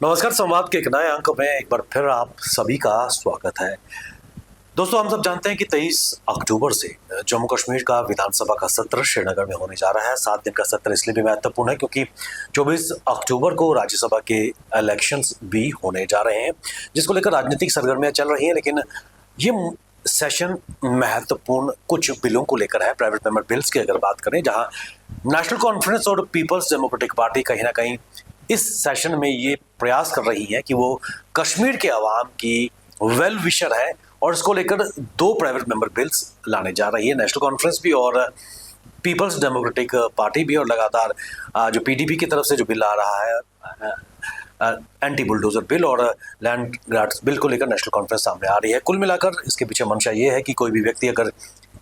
नमस्कार। संवाद के एक नए अंक में एक बार फिर आप सभी का स्वागत है। दोस्तों, हम सब जानते हैं कि 23 अक्टूबर से जम्मू कश्मीर का विधानसभा का सत्र श्रीनगर में होने जा रहा है। 7 दिन का सत्र इसलिए भी महत्वपूर्ण है क्योंकि 24 अक्टूबर को राज्यसभा के इलेक्शंस भी होने जा रहे हैं, जिसको लेकर राजनीतिक सरगर्मियां चल रही हैं। लेकिन ये सेशन महत्वपूर्ण कुछ बिलों को लेकर है, प्राइवेट मेंबर बिल्स की अगर बात करें, जहां नेशनल कॉन्फ्रेंस और पीपल्स डेमोक्रेटिक पार्टी कहीं ना कहीं इस सेशन में ये प्रयास कर रही है कि वो कश्मीर के अवाम की वेल विशर है और इसको लेकर 2 प्राइवेट मेंबर बिल्स लाने जा रही है। नेशनल कॉन्फ्रेंस भी और पीपल्स डेमोक्रेटिक पार्टी भी। और लगातार जो पीडीपी की तरफ से जो बिल आ रहा है, एंटी बुलडोजर बिल और लैंड ग्रांट्स बिल को लेकर नेशनल कॉन्फ्रेंस सामने आ रही है। कुल मिलाकर इसके पीछे मंशा ये है कि कोई भी व्यक्ति अगर,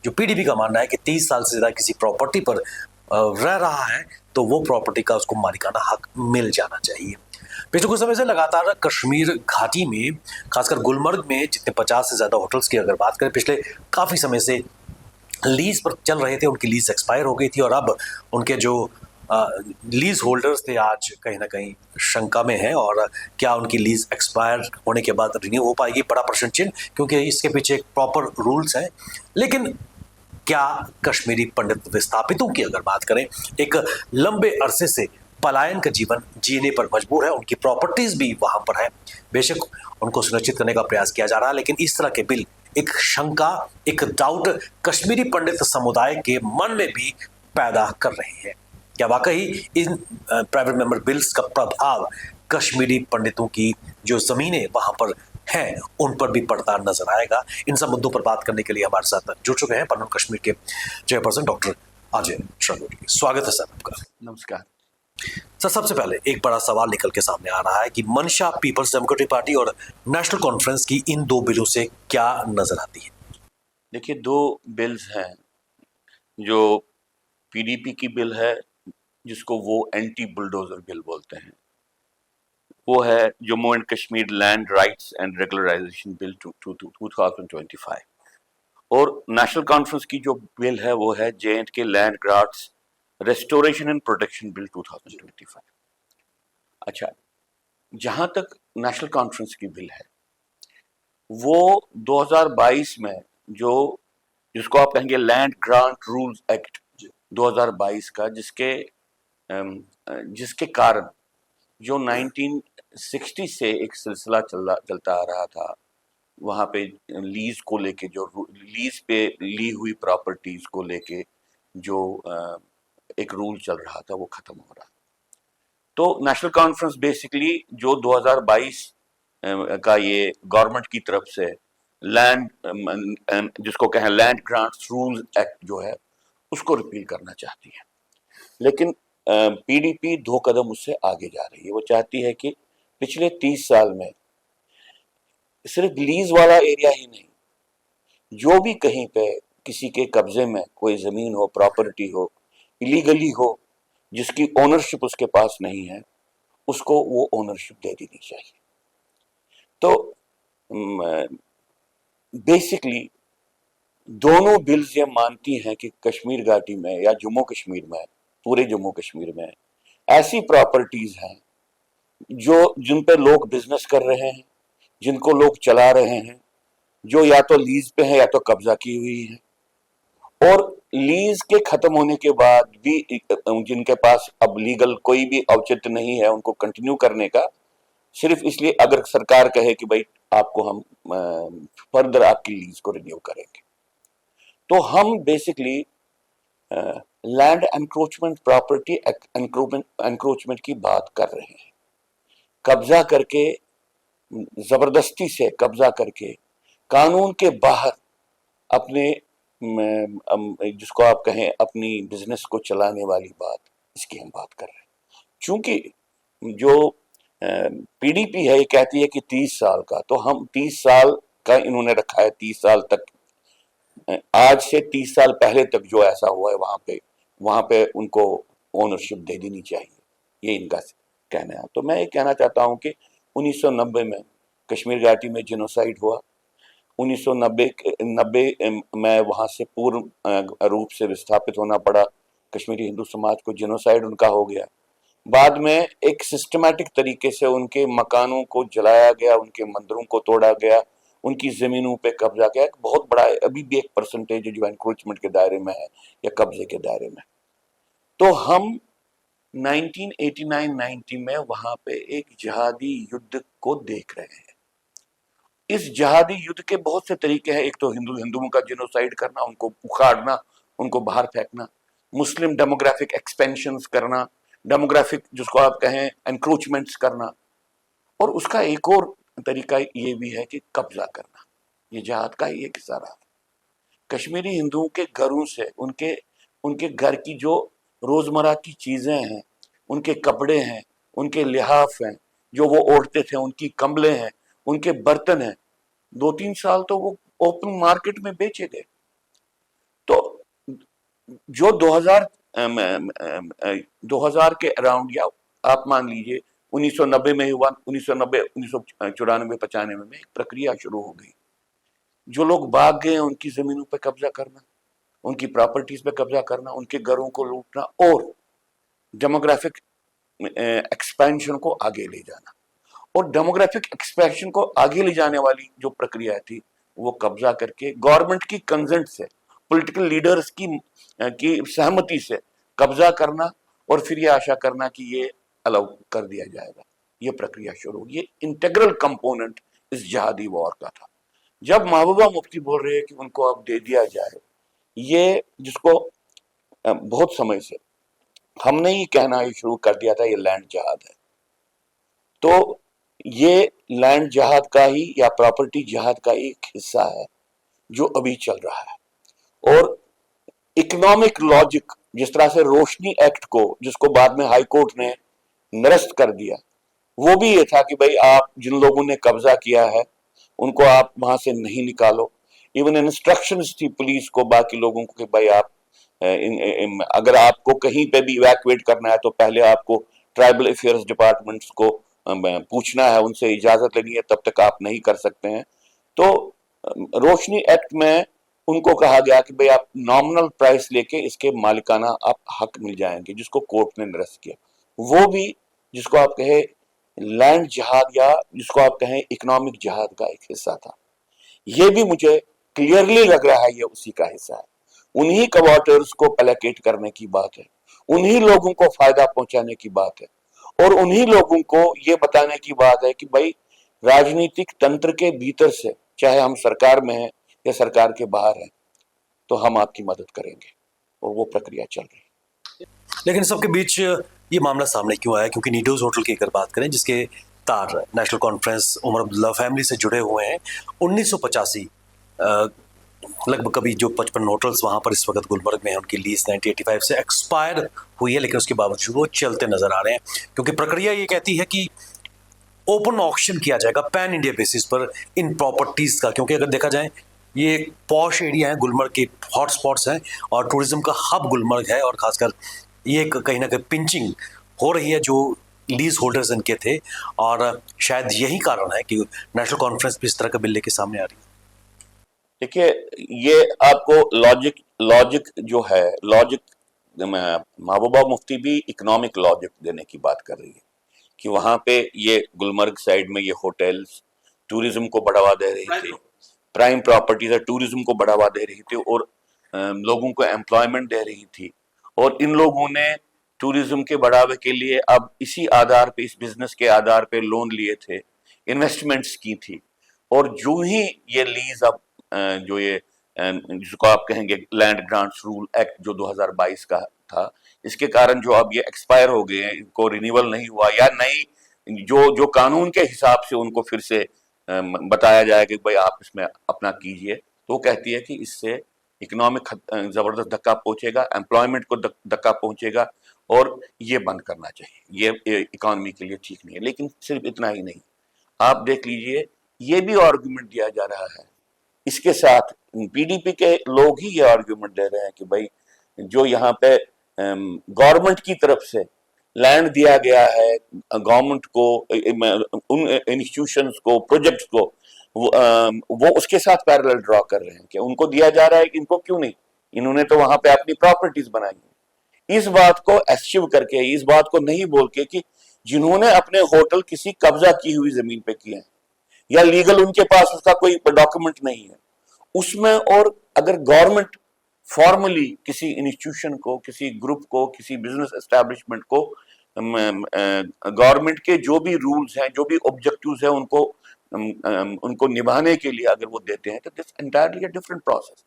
जो पीडीपी का मानना है कि 30 साल से ज्यादा किसी प्रॉपर्टी पर रह रहा है तो वो प्रॉपर्टी का उसको मालिकाना हक मिल जाना चाहिए। पिछले कुछ समय से लगातार कश्मीर घाटी में, खासकर गुलमर्ग में, जितने 50 से ज्यादा होटल्स की अगर बात करें, पिछले काफी समय से लीज पर चल रहे थे। उनकी लीज एक्सपायर हो गई थी और अब उनके जो लीज होल्डर्स थे आज कहीं ना कहीं शंका में हैं और क्या उनकी लीज एक्सपायर होने के बाद रिन्यू हो पाएगी, बड़ा प्रश्न चिन्ह, क्योंकि इसके पीछे एक प्रॉपर रूल्स हैं। लेकिन क्या कश्मीरी पंडित विस्थापितों की अगर बात करें, एक लंबे अरसे से पलायन का जीवन जीने पर मजबूर है, उनकी प्रॉपर्टीज भी वहां पर है, बेशक उनको सुनिश्चित करने का प्रयास किया जा रहा है, लेकिन इस तरह के बिल एक शंका, एक डाउट कश्मीरी पंडित समुदाय के मन में भी पैदा कर रहे हैं। क्या वाकई इन प्राइवेट मेंबर बिल्स का प्रभाव कश्मीरी पंडितों की जो जमीनें वहां पर हैं उन पर भी पड़ता नजर आएगा? इन सब मुद्दों पर बात करने के लिए हमारे साथ जुड़ चुके हैं पन्नून कश्मीर के चेयरपर्सन डॉक्टर अजय श्रवोली। स्वागत है सर आपका। नमस्कार सर, सबसे पहले एक बड़ा सवाल निकल के सामने आ रहा है कि मंशा पीपल्स डेमोक्रेटिक पार्टी और नेशनल कॉन्फ्रेंस की इन 2 बिलों से क्या नजर आती है? देखिए, 2 बिल्स हैं। जो पीडीपी की बिल है, जिसको वो एंटी बुलडोजर बिल बोलते हैं, वो है Jammu and Kashmir land rights and regularisation bill 2025। और नेशनल कॉन्फ्रेंस की जो बिल है वो है J&K land grants restoration and protection bill 2025। अच्छा, जहां तक नेशनल कॉन्फ्रेंस की बिल है, वो 2022 में जो, जिसको आप कहेंगे लैंड ग्रांट रूल्स एक्ट 2022 का, जिसके कारण जो 1960 से एक सिलसिला चलता आ रहा था, वहां पे लीज को लेके, जो लीज पे ली हुई प्रॉपर्टीज को लेके जो एक रूल चल रहा था, वो खत्म हो रहा। तो नेशनल कॉन्फ्रेंस बेसिकली जो 2022 का ये गवर्नमेंट की तरफ से लैंड, जिसको कहें लैंड ग्रांट्स रूल्स एक्ट जो है, उसको रिपील करना चाहती है। लेकिन पीडीपी 2 कदम उससे आगे जा रही है। वो चाहती है कि पिछले 30 साल में सिर्फ लीज वाला एरिया ही नहीं, जो भी कहीं पे किसी के कब्जे में कोई जमीन हो, प्रॉपर्टी हो, इलीगली हो, जिसकी ओनरशिप उसके पास नहीं है, उसको वो ओनरशिप दे देनी चाहिए। तो बेसिकली दोनों बिल्स ये मानती हैं कि कश्मीर घाटी में या जम्मू कश्मीर में, पूरे जम्मू कश्मीर में ऐसी प्रॉपर्टीज हैं जो, जिन पे लोग बिजनेस कर रहे हैं, जिनको लोग चला रहे हैं, जो या तो लीज पे है या तो कब्जा की हुई है, और लीज के खत्म होने के बाद भी जिनके पास अब लीगल कोई भी औचित्य नहीं है उनको कंटिन्यू करने का, सिर्फ इसलिए अगर सरकार कहे कि भाई आपको हम फर्दर आपकी लीज को रिन्यू करेंगे। तो हम basically land encroachment, property encroachment की बात कर रहे हैं। कब्जा करके, जबरदस्ती से कब्जा करके, कानून के बाहर अपने, जिसको आप कहें अपनी बिजनेस को चलाने वाली बात, इसकी हम बात कर रहे हैं। चूंकि जो पीडीपी है, ये कहती है कि 30 साल का, तो हम 30 साल का इन्होंने रखा है, 30 साल तक, आज से 30 साल पहले तक जो ऐसा हुआ है वहां पे उनको ओनरशिप दे देनी चाहिए, ये इनका कहना है। तो मैं ये कहना चाहता हूं कि 1990 में कश्मीर घाटी में जिनोसाइड हुआ, 1990 में वहां से पूर्ण रूप से विस्थापित होना पड़ा कश्मीरी हिंदू समाज को, जिनोसाइड उनका हो गया। बाद में एक सिस्टमैटिक तरीके से उनके मकानों को जलाया गया, उनके मंदिरों को तोड़ा गया, उनकी जमीनों पे कब्जा किया। बहुत बड़ा अभी भी एक परसेंटेज है जो एनक्रोचमेंट के दायरे में है या कब्जे के दायरे में। तो हम 1989-90 में वहां पे एक जिहादी युद्ध को देख रहे हैं। इस जिहादी युद्ध के बहुत से तरीके हैं। एक तो हिंदुओं का जिनोसाइड करना, उनको उखाड़ना, उनको बाहर फेंकना, मुस्लिम डेमोग्राफिक एक्सपेंशन करना, डेमोग्राफिक जिसको आप कहें एनक्रोचमेंट्स करना, और उसका एक और तरीका ये भी है कि कब्जा करना। ये जिहाद का ही एक हिस्सा रहा। कश्मीरी हिंदुओं के घरों से उनके उनके घर की जो रोजमर्रा की चीजें हैं, उनके कपड़े हैं, उनके लिहाफ हैं जो वो ओढ़ते थे, उनकी कंबलें हैं, उनके बर्तन हैं, 2-3 साल तो वो ओपन मार्केट में बेचे गए। तो जो 2000 के अराउंड, या आप मान लीजिए 1990 में हुआ, 1990 1994 में एक प्रक्रिया शुरू हो गई। जो लोग भाग गए उनकी जमीनों पर कब्जा करना, उनकी प्रॉपर्टीज पे कब्जा करना, उनके घरों को लूटना और डेमोग्राफिक एक्सपेंशन को आगे ले जाना। और डेमोग्राफिक एक्सपेंशन को आगे ले जाने वाली जो प्रक्रिया थी वो कब्जा करके गवर्नमेंट की कंसेंट से, पॉलिटिकल लीडर्स की सहमति से कब्जा करना और फिर ये आशा करना कि ये अलाउ कर दिया जाएगा। ये प्रक्रिया शुरू, ये इंटेग्रल कंपोनेंट इस जिहादी वॉर का था। जब महबूबा मुफ्ती बोल रहे हैं कि उनको अब दे दिया जाए, ये जिसको बहुत समय से हमने ही कहना ही शुरू कर दिया था ये लैंड जिहाद है। तो ये लैंड जिहाद का ही या प्रॉपर्टी जिहाद का एक हिस्सा है जो अभी चल रहा है। और इकोनॉमिक लॉजिक, जिस तरह से रोशनी एक्ट को, जिसको बाद में हाई कोर्ट ने निरस्त कर दिया, वो भी ये था कि भाई आप जिन लोगों ने कब्जा किया है उनको आप वहां से नहीं निकालो। इवन इंस्ट्रक्शंस थी पुलिस को, बाकी लोगों को, कि भाई आप अगर आपको कहीं पे भी इवैक्यूएट करना है तो पहले आपको ट्राइबल अफेयर्स डिपार्टमेंट्स को पूछना है, उनसे इजाजत लेनी है, तब तक आप नहीं कर सकते हैं। तो रोशनी एक्ट में उनको कहा गया कि भाई आप नॉमिनल प्राइस लेके इसके मालिकाना आप हक मिल जाएंगे, जिसको कोर्ट ने निरस्त किया। वो भी जिसको आप कहे लैंड जिहाद या जिसको आप कहें इकोनॉमिक जिहाद का एक हिस्सा था। ये भी मुझे क्लियरली लग रहा है ये उसी का हिस्सा है। उन्हीं कवाटर्स को प्लेकेट करने की बात है, उन्हीं लोगों को फायदा पहुंचाने की बात है, और उन्हीं लोगों को ये बताने की बात है कि भाई राजनीतिक तंत्र के भीतर से, चाहे हम सरकार में हैं या सरकार के बाहर हैं, तो हम आपकी मदद करेंगे। और वो प्रक्रिया चल रही है। लेकिन सबके बीच ये मामला सामने क्यों आया? क्योंकि नीडोज होटल की अगर बात करें, जिसके तार नेशनल कॉन्फ्रेंस उमर अब्दुल्ला फैमिली से जुड़े हुए हैं, 1985 लगभग कभी जो 55 होटल्स वहां पर इस वक्त गुलमर्ग में है, उनकी लीज 1985 से एक्सपायर हुई है, लेकिन उसके बावजूद वो चलते नजर आ रहे हैं। क्योंकि प्रक्रिया ये कहती है कि ओपन ऑक्शन किया जाएगा पैन इंडिया बेसिस पर इन प्रॉपर्टीज का। क्योंकि अगर देखा जाए ये पॉश एरिया है, गुलमर्ग के हॉटस्पॉट्स हैं और टूरिज्म का हब गुलमर्ग है, और खासकर ये कहीं ना कहीं पिंचिंग हो रही है जो लीज होल्डर्स इनके थे, और शायद यही कारण है कि नेशनल कॉन्फ्रेंस भी इस तरह का बिल लेके सामने आ रही है। देखिए, ये आपको लॉजिक जो है, लॉजिक महबूबा मुफ्ती भी इकोनॉमिक लॉजिक देने की बात कर रही है कि वहां पे ये गुलमर्ग साइड में ये होटल्स टूरिज्म को बढ़ावा दे रही थी, प्राइम प्रॉपर्टीज है, टूरिज्म को बढ़ावा दे रही थी और लोगों को एम्प्लॉयमेंट दे रही थी। और इन लोगों ने टूरिज्म के बढ़ावे के लिए अब इसी आधार पे, इस बिजनेस के आधार पे लोन लिए थे, इन्वेस्टमेंट्स की थी। और जो ही ये लीज अब जो ये जिसको आप कहेंगे लैंड ग्रांट्स रूल एक्ट जो 2022 का था, इसके कारण जो अब ये एक्सपायर हो गए हैं, इनको रिन्यूअल नहीं हुआ, या नई जो कानून के हिसाब से उनको फिर से बताया जाए कि भाई आप इसमें अपना कीजिए, तो वो कहती है कि इससे इकोनॉमिक जबरदस्त धक्का पहुंचेगा, एम्प्लॉयमेंट को धक्का पहुंचेगा, और ये बंद करना चाहिए, ये इकोनॉमी के लिए ठीक नहीं है। लेकिन सिर्फ इतना ही नहीं, आप देख लीजिए, ये भी आर्गुमेंट दिया जा रहा है, इसके साथ पीडीपी के लोग ही ये आर्गुमेंट दे रहे हैं कि भाई जो यहाँ पे गवर्नमेंट की तरफ से लैंड दिया गया है गवर्नमेंट को, उन इंस्टीट्यूशंस को, प्रोजेक्ट्स को, वो उसके साथ पैरेलल ड्रॉ कर रहे हैं कि उनको दिया जा रहा है, इनको क्यों नहीं? इन्होंने तो वहां पे अपनी प्रॉपर्टीज बनाई है, इस बात को एस्चिव करके, इस बात को नहीं बोल के कि जिन्होंने अपने होटल किसी कब्जा की हुई जमीन पे किए हैं या लीगल उनके पास उसका कोई डॉक्यूमेंट नहीं है उसमें, और अगर गवर्नमेंट फॉर्मली किसी इंस्टीट्यूशन को, किसी ग्रुप को, किसी बिजनेस एस्टेब्लिशमेंट को गवर्नमेंट के जो भी रूल्स हैं, जो भी ऑब्जेक्टिव्स हैं, उनको निभाने के लिए अगर वो देते हैं, तो this entirely a different process.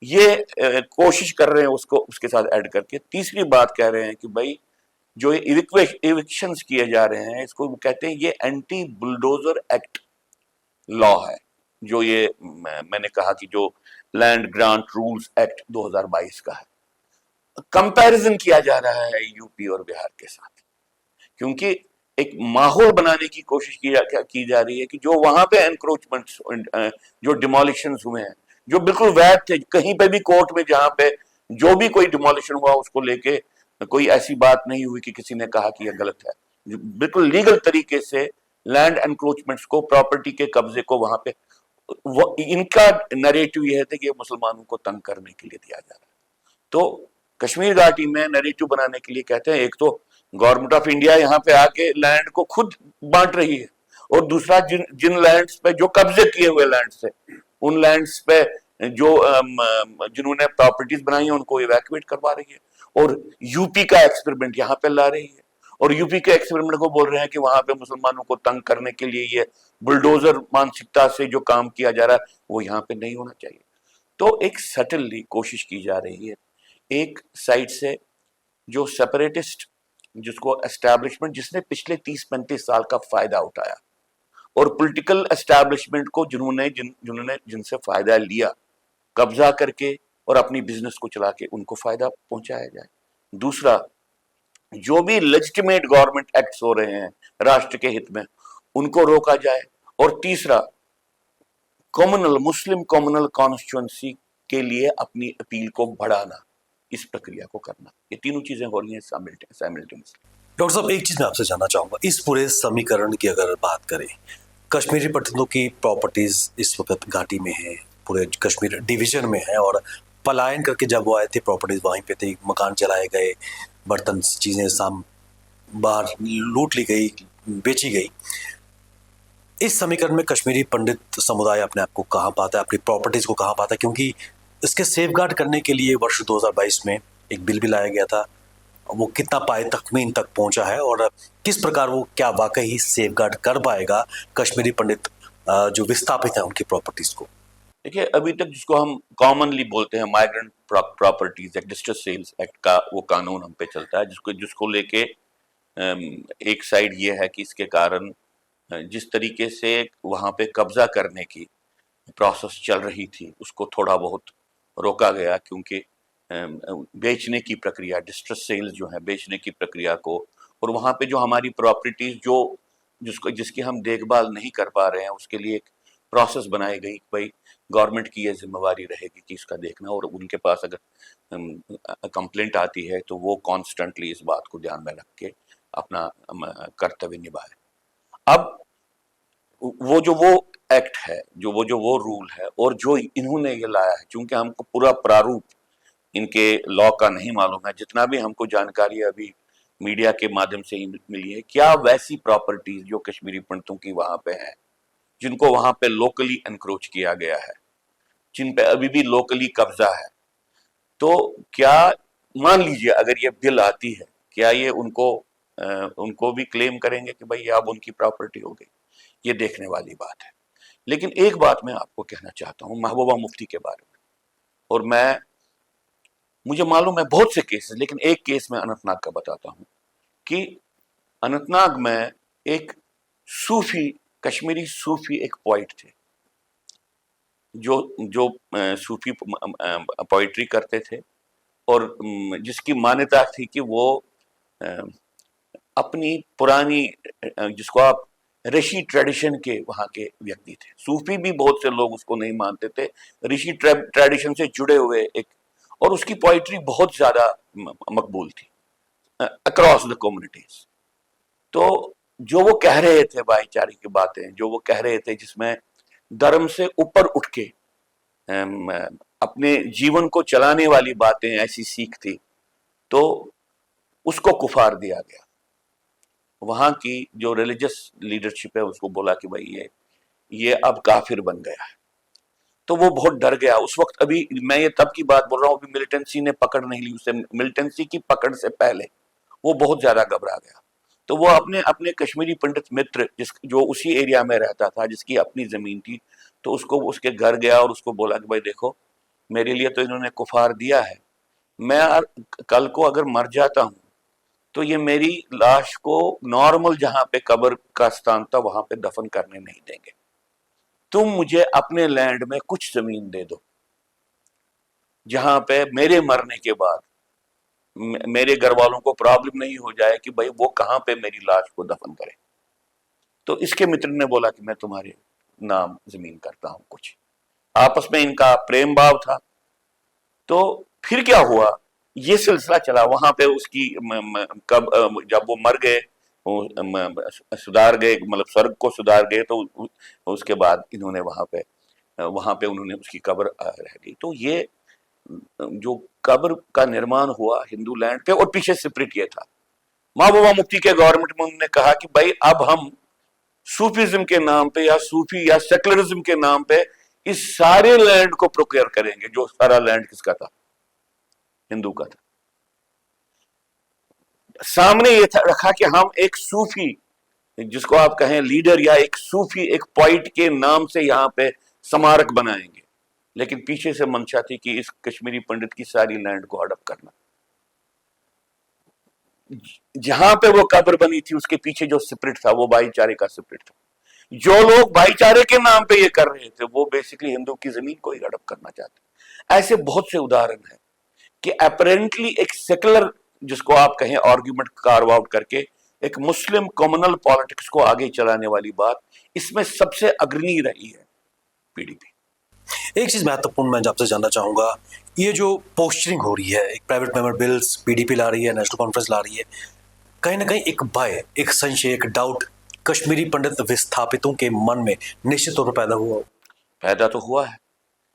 ये कोशिश कर रहे हैं उसको उसके साथ ऐड करके। तीसरी बात कह रहे हैं कि भाई जो इविक्शंस किए जा रहे हैं, इसको कहते हैं ये एंटी बुलडोजर एक्ट लॉ है, जो ये मैंने कहा कि जो लैंड ग्रांट रूल्स एक्ट 2022 का है। कंपैरिजन किया जा रहा है यूपी और बिहार के साथ, क्योंकि एक माहौल बनाने की कोशिश की जा रही है कि जो वहां पे एनक्रोचमेंट्स, जो डिमोलिशंस हुए हैं, जो बिल्कुल वैध थे, कहीं पे भी कोर्ट में जहां पे जो भी कोई डिमोलिशन हुआ उसको लेके कोई ऐसी बात नहीं हुई कि किसी ने कहा कि यह गलत है। बिल्कुल लीगल तरीके से लैंड एनक्रोचमेंट्स को, प्रॉपर्टी के कब्जे को वहां पे इनका नैरेटिव यह है कि मुसलमानों को तंग करने के लिए दिया जा रहा है। तो कश्मीर घाटी में नैरेटिव बनाने के लिए कहते हैं, एक तो गवर्नमेंट ऑफ इंडिया यहाँ पे आके लैंड को खुद बांट रही है, और दूसरा जिन लैंड्स पे जो कब्जे किए हुए लैंड्स थे, उन लैंड्स पे जो जिन्होंने प्रॉपर्टीज बनाई है उनको इवैक्यूएट करवा रही है, और यूपी का एक्सपेरिमेंट यहाँ पे ला रही है, और यूपी के एक्सपेरिमेंट को बोल रहे हैं कि वहां पे मुसलमानों को तंग करने के लिए ये बुलडोजर मानसिकता से जो काम किया जा रहा है वो यहाँ पे नहीं होना चाहिए। तो एक सटनली कोशिश की जा रही है एक साइड से, जो सेपरेटिस्ट, जिसको एस्टैब्लिशमेंट, जिसने पिछले 30-35 साल का फायदा उठाया, और पॉलिटिकल एस्टैब्लिशमेंट को जिन्होंने जिनसे फायदा लिया, कब्जा करके और अपनी बिजनेस को चला के उनको फायदा पहुंचाया जाए। दूसरा, जो भी लेजिटिमेट गवर्नमेंट एक्ट्स हो रहे हैं राष्ट्र के हित में, उनको रोका जाए। और तीसरा, कम्युनल, मुस्लिम कम्युनल कॉन्स्टिट्यूएंसी के लिए अपनी अपील को बढ़ाना, इस प्रक्रिया को करना, ये तीनों चीजें हो रही हैं साइमल्टेनियसली। डॉक्टर साहब, एक चीज मैं आपसे जानना चाहूंगा, इस पूरे समीकरण की अगर बात करें, कश्मीरी पंडितों की प्रॉपर्टीज इस वक्त घाटी में है, पूरे कश्मीर डिवीजन में है, और पलायन करके जब वो आए थे प्रॉपर्टीज वहीं पे थे, मकान चलाए गए, बर्तन चीजें बाहर लूट ली गई, बेची गई। इस समीकरण में कश्मीरी पंडित समुदाय अपने आप को कहाँ पाता है, अपनी प्रॉपर्टीज को कहाँ पाता है? क्योंकि इसके सेफगार्ड करने के लिए वर्ष 2022 में एक बिल भी लाया गया था, वो कितना पाए तकमीन तक पहुंचा है, और किस प्रकार वो क्या वाकई सेफगार्ड कर पाएगा कश्मीरी पंडित जो विस्थापित है उनकी प्रॉपर्टीज को? देखिए, अभी तक जिसको हम कॉमनली बोलते हैं migrant properties act, distress sales act का वो कानून हम पे चलता है, जिसको लेके एक साइड ये है कि इसके कारण जिस तरीके से वहां पे कब्जा करने की प्रोसेस चल रही थी उसको थोड़ा बहुत रोका गया, क्योंकि बेचने की प्रक्रिया, डिस्ट्रेस सेल्स जो है, बेचने की प्रक्रिया को, और वहां पे जो हमारी प्रॉपर्टीज जिसकी हम देखभाल नहीं कर पा रहे हैं, उसके लिए एक प्रोसेस बनाई गई। भाई गवर्नमेंट की ये जिम्मेवारी रहेगी कि इसका देखना, और उनके पास अगर कंप्लेंट आती है तो वो कॉन्स्टेंटली इस बात को ध्यान में रख के अपना कर्तव्य निभाए। अब वो एक्ट है, जो वो रूल है, और जो इन्होंने ये लाया है, क्योंकि हमको पूरा प्रारूप इनके लॉ का नहीं मालूम है, जितना भी हमको जानकारी अभी मीडिया के माध्यम से ही मिली है, क्या वैसी प्रॉपर्टीज जो कश्मीरी पंडितों की वहां पे हैं, जिनको वहां पे लोकली एनक्रोच किया गया है, जिन पे अभी भी लोकली कब्जा है, तो क्या मान लीजिए अगर ये बिल आती है, क्या ये उनको भी क्लेम करेंगे कि भाई अब उनकी प्रॉपर्टी हो गई? ये देखने वाली बात है। लेकिन एक बात मैं आपको कहना चाहता हूं महबूबा मुफ्ती के बारे में, और मुझे मालूम है बहुत से केसेस, लेकिन एक केस मैं अनंतनाग का बताता हूं कि अनंतनाग में एक सूफी, कश्मीरी सूफी एक पोइट थे, जो सूफी पोइट्री करते थे, और जिसकी मान्यता थी कि वो अपनी पुरानी, जिसको आप ऋषि ट्रेडिशन के वहां के व्यक्ति थे। सूफी भी बहुत से लोग उसको नहीं मानते थे, ऋषि ट्रेडिशन से जुड़े हुए एक, और उसकी पोइट्री बहुत ज्यादा मकबूल थी अक्रॉस द कम्युनिटीज। तो जो वो कह रहे थे भाईचारे की बातें, जो वो कह रहे थे, जिसमें धर्म से ऊपर उठ के अपने जीवन को चलाने वाली बातें, ऐसी सीख थी, तो उसको कुफार दिया गया। वहां की जो रिलीजियस लीडरशिप है उसको बोला कि भाई ये अब काफिर बन गया है। तो वो बहुत डर गया उस वक्त। अभी मैं ये तब की बात बोल रहा हूँ, अभी मिलिटेंसी ने पकड़ नहीं ली उसे। मिलिटेंसी की पकड़ से पहले वो बहुत ज्यादा घबरा गया। तो वो अपने अपने कश्मीरी पंडित मित्र जो उसी एरिया में रहता था, जिसकी अपनी जमीन थी, तो उसको उसके घर गया और उसको बोला कि भाई देखो, मेरे लिए तो इन्होंने कुफार दिया है, मैं कल को अगर मर जाता हूं तो ये मेरी लाश को नॉर्मल जहां पे कब्र का स्थान था वहां पे दफन करने नहीं देंगे। तुम मुझे अपने लैंड में कुछ जमीन दे दो जहां पे मेरे मरने के बाद मेरे घर वालों को प्रॉब्लम नहीं हो जाए कि भाई वो कहां पे मेरी लाश को दफन करे। तो इसके मित्र ने बोला कि मैं तुम्हारे नाम जमीन करता हूं कुछ। आपस में इनका प्रेम भाव था। तो फिर क्या हुआ, ये सिलसिला चला। वहां पे उसकी कब जब वो मर गए, सुधार गए, मतलब स्वर्ग को सुधार गए, तो उसके बाद इन्होंने वहां पे उन्होंने उसकी कब्र रह गई। तो ये जो कब्र का निर्माण हुआ हिंदू लैंड पे, और पीछे स्पिरिट ये था। महबूबा मुफ्ती के गवर्नमेंट में उन्होंने कहा कि भाई अब हम सूफीज्म के नाम पे या सूफी या सेकुलरिज्म के नाम पे इस सारे लैंड को प्रोक्योर करेंगे। जो सारा लैंड किसका था? हिंदू का था। सामने ये था रखा कि हम एक सूफी, जिसको आप कहें लीडर, या एक सूफी एक पॉइंट के नाम से यहां पे स्मारक बनाएंगे, लेकिन पीछे से मंशा थी कि इस कश्मीरी पंडित की सारी लैंड को हड़प करना। जहां पे वो कब्र बनी थी उसके पीछे जो स्पिरिट था वो भाईचारे का स्पिरिट था। जो लोग भाईचारे के नाम पे ये कर रहे थे वो बेसिकली हिंदू की जमीन को ही हड़प करना चाहते। ऐसे बहुत से उदाहरण है कि अपेरेंटली एक सेकुलर, जिसको आप कहें आर्ग्यूमेंट कार्व आउट करके, एक मुस्लिम कम्युनल पॉलिटिक्स को आगे चलाने वाली बात, इसमें सबसे अग्रणी रही है पीडीपी। एक चीज महत्वपूर्ण मैं आपसे जानना चाहूंगा, ये जो पोस्चरिंग हो रही है, एक प्राइवेट मेंबर बिल्स पीडीपी ला रही है, नेशनल कॉन्फ्रेंस ला रही है, कहीं ना कहीं एक भय, एक संशय, एक डाउट कश्मीरी पंडित विस्थापितों के मन में निश्चित तौर पर पैदा तो हुआ है।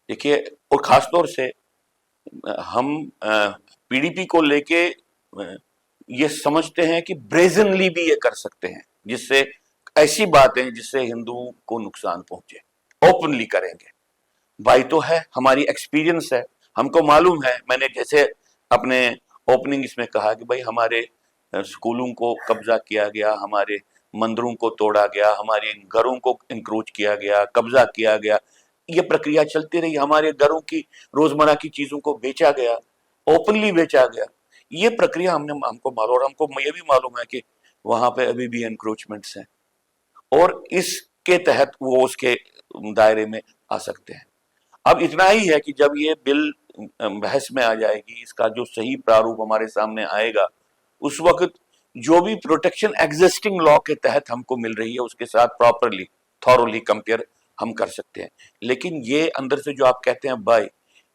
देखिए, और खासतौर से हम पीडीपी को लेके ये समझते हैं कि ब्रेजनली भी ये कर सकते हैं, जिससे ऐसी बातें जिससे हिंदुओं को नुकसान पहुंचे ओपनली करेंगे। भाई तो है, हमारी एक्सपीरियंस है, हमको मालूम है। मैंने जैसे अपने ओपनिंग इसमें कहा कि भाई हमारे स्कूलों को कब्जा किया गया, हमारे मंदिरों को तोड़ा गया, हमारे घरों को इंक्रोच किया गया, कब्जा किया गया, ये प्रक्रिया चलती रही। हमारे घरों की रोजमर्रा की चीजों को बेचा गया, ओपनली बेचा गया। ये प्रक्रिया हमको मालूम, और हमको ये भी मालूम है कि वहां पे अभी भी एनक्रोचमेंट्स हैं, और इसके तहत वो उसके दायरे में आ सकते हैं। अब इतना ही है कि जब ये बिल बहस में आ जाएगी, इसका जो सही प्रारूप हमारे सामने आएगा, उस वक्त जो भी प्रोटेक्शन एग्जिस्टिंग लॉ के तहत हमको मिल रही है उसके साथ प्रॉपरली थॉरोली कंपेयर हम कर सकते हैं। लेकिन ये अंदर से जो आप कहते हैं बाय,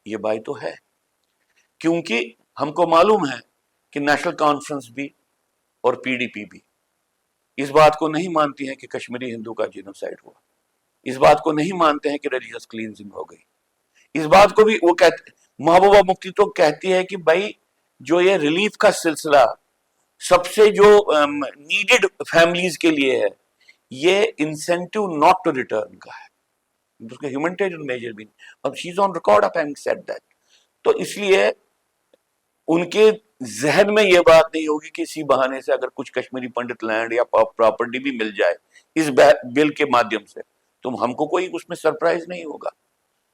ये बाय तो है, क्योंकि हमको मालूम है कि नेशनल कॉन्फ्रेंस भी और पीडीपी भी इस बात को नहीं मानती है कि कश्मीरी हिंदू का जीनोसाइड हुआ, इस बात को नहीं मानते हैं कि रिलीजियस क्लींजिंग हो गई। इस बात को भी वो कहते, महबूबा मुफ्ती तो कहती है कि भाई जो ये रिलीफ का सिलसिला सबसे जो नीडेड फैमिलीज के लिए है, ये इंसेंटिव नॉट टू रिटर्न का है, उसका ह्यूमैनिटेरियन मेजर भी। अब she is on record of having said that. तो इसलिए उनके जहन में यह बात नहीं होगी कि इसी बहाने से अगर कुछ कश्मीरी पंडित लैंड या प्रॉपर्टी भी मिल जाए इस बिल के माध्यम से, तो हमको कोई उसमें सरप्राइज नहीं होगा।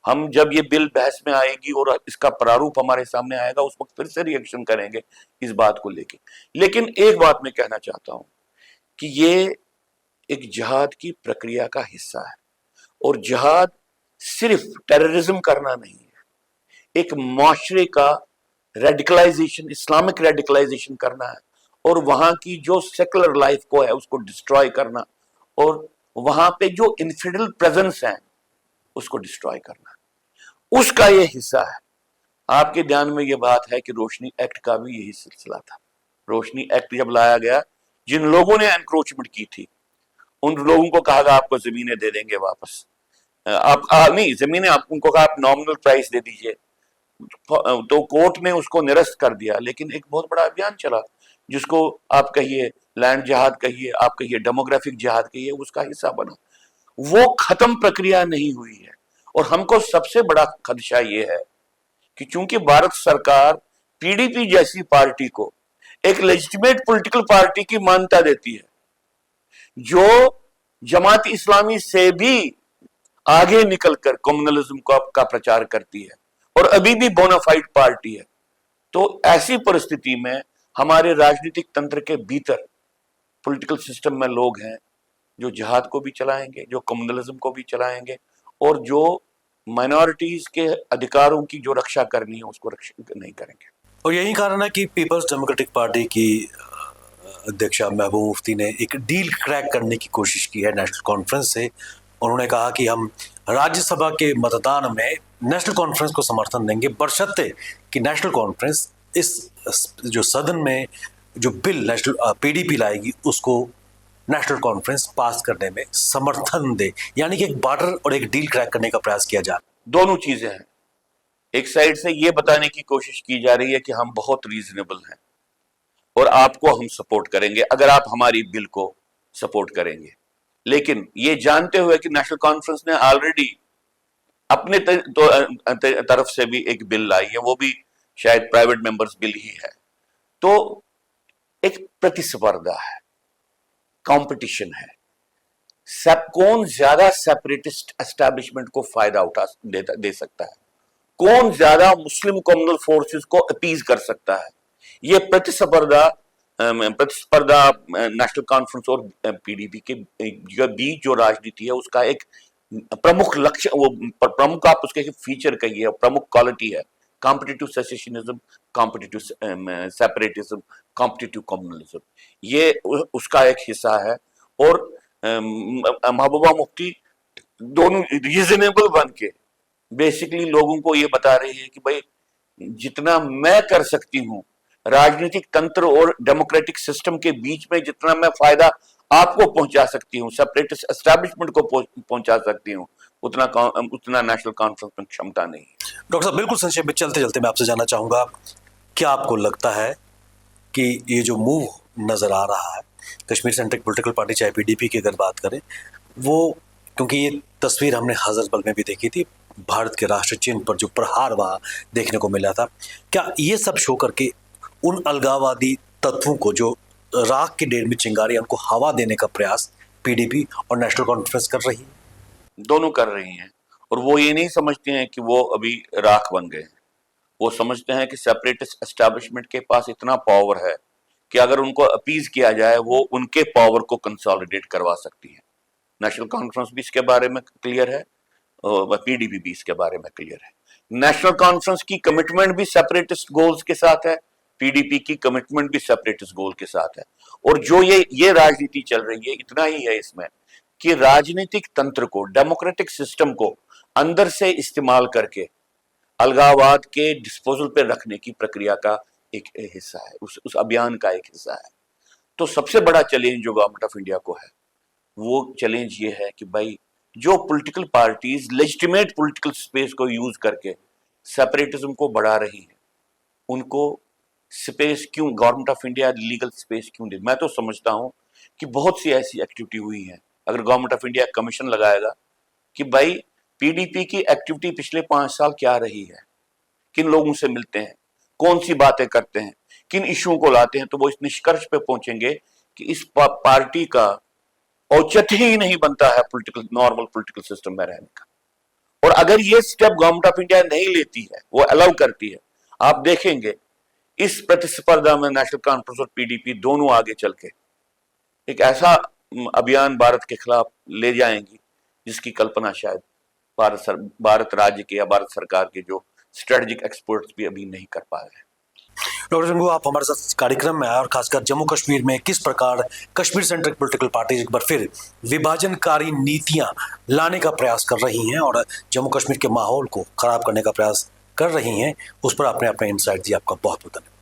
हम जब ये बिल बहस में आएगी और इसका प्रारूप हमारे सामने आएगा, उस वक्त फिर से रिएक्शन करेंगे इस बात को लेके। लेकिन एक बात मैं कहना चाहता हूं कि ये एक जिहाद की प्रक्रिया का हिस्सा है, और जिहाद सिर्फ टेररिज्म करना नहीं है, एक माशरे का रेडिकलाइजेशन, इस्लामिक रेडिकलाइजेशन करना है, और वहां की जो सेकुलर लाइफ को है उसको डिस्ट्रॉय करना, और वहां पे जो इनफिडल प्रेजेंस है उसको डिस्ट्रॉय करना, उसका ये हिस्सा है। आपके ध्यान में ये बात है कि रोशनी एक्ट का भी यही सिलसिला था। रोशनी एक्ट जब लाया गया, जिन लोगों ने एनक्रोचमेंट की थी उन लोगों को कहा आपको जमीनें दे देंगे वापस, आप नहीं जमीनें, आप उनको कहा आप नॉमिनल प्राइस दे दीजिए, तो कोर्ट ने उसको निरस्त कर दिया। लेकिन एक बहुत बड़ा अभियान चला, जिसको आप कहिए लैंड जिहाद कहिए, आप कहिए डेमोग्राफिक जिहाद कहिए, उसका हिस्सा बना। वो खत्म प्रक्रिया नहीं हुई है। और हमको सबसे बड़ा खदशा ये है कि चूंकि भारत सरकार पीडीपी जैसी पार्टी को एक लेजिटिमेट पॉलिटिकल पार्टी की मान्यता देती है, जो जमात इस्लामी से भी आगे निकलकर कम्युनलिज्म का प्रचार करती है और अभी भी बोनाफाइड पार्टी है, तो ऐसी परिस्थिति में हमारे राजनीतिक तंत्र के भीतर पॉलिटिकल सिस्टम में लोग हैं जो जिहाद को भी चलाएंगे, जो कम्युनलिज्म को भी चलाएंगे, और जो माइनॉरिटीज के अधिकारों की जो रक्षा करनी है उसको रक्षा नहीं करेंगे। और यही कारण है कि पीपल्स डेमोक्रेटिक पार्टी की अध्यक्षा महबूबा मुफ्ती ने एक डील क्रैक करने की कोशिश की है नेशनल कॉन्फ्रेंस से। उन्होंने कहा कि हम राज्यसभा के मतदान में नेशनल कॉन्फ्रेंस को समर्थन देंगे, बशर्ते कि नेशनल कॉन्फ्रेंस इस जो सदन में जो बिल नेशनल पीडीपी लाएगी उसको नेशनल कॉन्फ्रेंस पास करने में समर्थन दे। यानी कि एक बार्टर और एक डील क्रैक करने का प्रयास किया जा रहा है। दोनों चीजें हैं। एक साइड से ये बताने की कोशिश की जा रही है कि हम बहुत रीजनेबल हैं और आपको हम सपोर्ट करेंगे अगर आप हमारी बिल को सपोर्ट करेंगे, लेकिन ये जानते हुए कि नेशनल कॉन्फ्रेंस ने ऑलरेडी अपने तरफ से भी एक बिल लाई है, वो भी शायद प्राइवेट मेंबर्स बिल ही है, तो एक प्रतिस्पर्धा है, कंपटीशन है। कौन ज्यादा सेपरेटिस्ट एस्टैब्लिशमेंट को फायदा दे सकता है, कौन ज्यादा मुस्लिम कम्युनल फोर्सेस को अपीज कर सकता है, ये प्रतिस्पर्धा नेशनल कॉन्फ्रेंस और पीडीपी के बीच जो राजनीति है उसका एक प्रमुख लक्ष्य, वो प्रमुख आप उसके फीचर कहिए, प्रमुख क्वालिटी है competitive secessionism, competitive separatism, competitive communalism, ये उसका एक हिस्सा है। और महबूबा मुफ्ती दोनों रीजनेबल बन के बेसिकली लोगों को ये बता रही है कि भाई जितना मैं कर सकती हूं राजनीतिक तंत्र और डेमोक्रेटिक सिस्टम के बीच में, जितना मैं फायदा आपको पहुंचा सकती हूँ, सेपरेटिस्ट एस्टैब्लिशमेंट को पहुंचा सकती हूँ, उतना नेशनल कॉन्फ्रेंस में क्षमता नहीं है। डॉक्टर साहब, बिल्कुल संक्षेप में चलते चलते मैं आपसे जानना चाहूंगा, क्या आपको लगता है कि ये जो मूव नजर आ रहा है कश्मीर सेंट्रिक पॉलिटिकल पार्टी चाहे पीडीपी की अगर बात करें, वो क्योंकि ये तस्वीर हमने हजरतबल में भी देखी थी, भारत के राष्ट्र चिन्ह पर जो प्रहार वहां देखने को मिला था, क्या ये सब शो करके उन अलगाववादी तत्वों को जो राख के ढेर में चिंगारी उनको हवा देने का प्रयास पीडीपी और नेशनल कॉन्फ्रेंस कर रही है? दोनों कर रही हैं, और वो ये नहीं समझते हैं कि वो अभी राख बन गए हैं। वो समझते हैं कि सेपरेटिस्ट एस्टैब्लिशमेंट के पास इतना पावर है कि अगर उनको अपीज किया जाए वो उनके पावर को कंसोलिडेट करवा सकती है। नेशनल कॉन्फ्रेंस भी इसके बारे में क्लियर है, पीडीपी भी इसके बारे में क्लियर है। नेशनल कॉन्फ्रेंस की कमिटमेंट भी सेपरेटिस्ट गोल्स के साथ है, पीडीपी की कमिटमेंट भी सेपरेटिस्ट गोल के साथ है। और जो ये राजनीति चल रही है, इतना ही है इसमें कि राजनीतिक तंत्र को, डेमोक्रेटिक सिस्टम को अंदर से इस्तेमाल करके अलगाववाद के डिस्पोजल पे रखने की प्रक्रिया का एक हिस्सा है, उस अभियान का एक हिस्सा है। तो सबसे बड़ा चैलेंज जो गवर्नमेंट ऑफ इंडिया को है, वो चैलेंज ये है कि भाई जो political parties legitimate political space को यूज करके सेपरेटिज्म को बढ़ा रही है, उनको स्पेस क्यों, government of India legal space क्यों दे? मैं तो समझता हूं कि बहुत सी ऐसी एक्टिविटी हुई है। अगर गवर्नमेंट ऑफ इंडिया कमीशन लगाएगा कि भाई पीडीपी की एक्टिविटी पिछले 5 साल क्या रही है, किन लोगों से मिलते हैं, कौन सी बातें करते हैं, किन इश्यूओं को लाते हैं, तो वो इस निष्कर्ष पे पहुंचेंगे कि इस पार्टी का औचित्य ही नहीं बनता है नॉर्मल पॉलिटिकल सिस्टम में रहने का। और अगर ये स्टेप गवर्नमेंट ऑफ इंडिया नहीं लेती है, वो अलाउ करती है, आप देखेंगे इस प्रतिस्पर्धा में नेशनल कॉन्फ्रेंस और पीडीपी दोनों आगे चल के एक ऐसा अभियान भारत के खिलाफ ले जाएंगी जिसकी कल्पना शायद भारत राज्य के या भारत सरकार के जो स्ट्रेटेजिक एक्सपर्ट्स भी अभी नहीं कर पा रहे हैं। डॉक्टर जंगू, आप हमारे साथ कार्यक्रम में आए और खासकर जम्मू कश्मीर में किस प्रकार कश्मीर सेंट्रिक पॉलिटिकल पार्टी एक बार फिर विभाजनकारी नीतियां लाने का प्रयास कर रही हैं और जम्मू कश्मीर के माहौल को खराब करने का प्रयास कर रही हैं, उस पर आपने अपने इनसाइट दिया। आपका बहुत बहुत धन्यवाद।